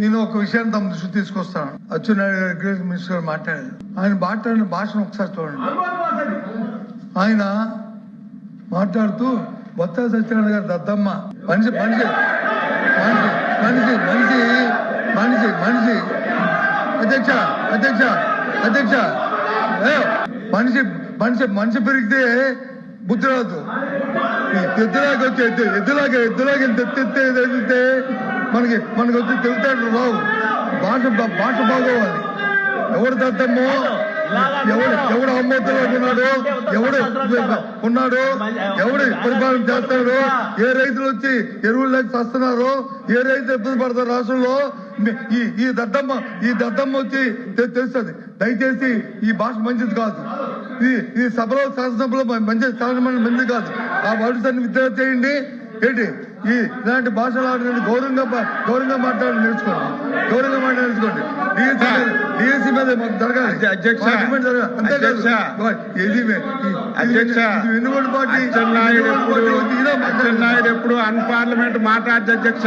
నేను ఒక విషయాన్ని తమ దృష్టి తీసుకొస్తాను. అచ్చెన్నాయుడు గారు అగ్రికల్చర్ మినిస్టర్ గారు మాట్లాడారు. ఆయన మాట్లాడిన భాషను ఒకసారి చూడండి. ఆయన మాట్లాడుతూ బొత్స సత్యనారాయణ గారు దద్దమ్మ మనిషి మనిషి మనిషి మనిషి మనిషి మనిషి అధ్యక్ష అధ్యక్ష అధ్యక్ష మనిషి మనిషి మనిషి పెరిగితే బుద్ధి రాదు. ఎద్దులాగా వచ్చి ఎద్దులాగా తెస్తే మనకి వచ్చి తెలుతాడు రావు. భాష బాగోవాలి. ఎవడు దద్దమ్మో ఎవడు అమ్మోతులు ఉన్నాడు ఎవడు పరిపాలన చేస్తాడు, ఏ రైతులు వచ్చి ఎరువులు లేక వస్తున్నారు, ఏ రైతులు ఇబ్బంది పడతారు రాష్ట్రంలో. ఈ దద్దమ్మ వచ్చి తెలుస్తుంది. దయచేసి ఈ భాష మంచిది కాదు. ఈ సభలో శాసనసభలో మంచిది కాదు. ఆ వర్డ్స్ అన్ని విత్డ్రా చేయండి. ఏంటి ఇలాంటి భాషలు ఆడిన గౌరవంగా మాట్లాడి నేర్చుకోండి. డిఎస్సీ మీద జరగాలి. అంతేకాదు ఎప్పుడు అన్పార్లమెంట్ మాట్లాడదు అధ్యక్ష.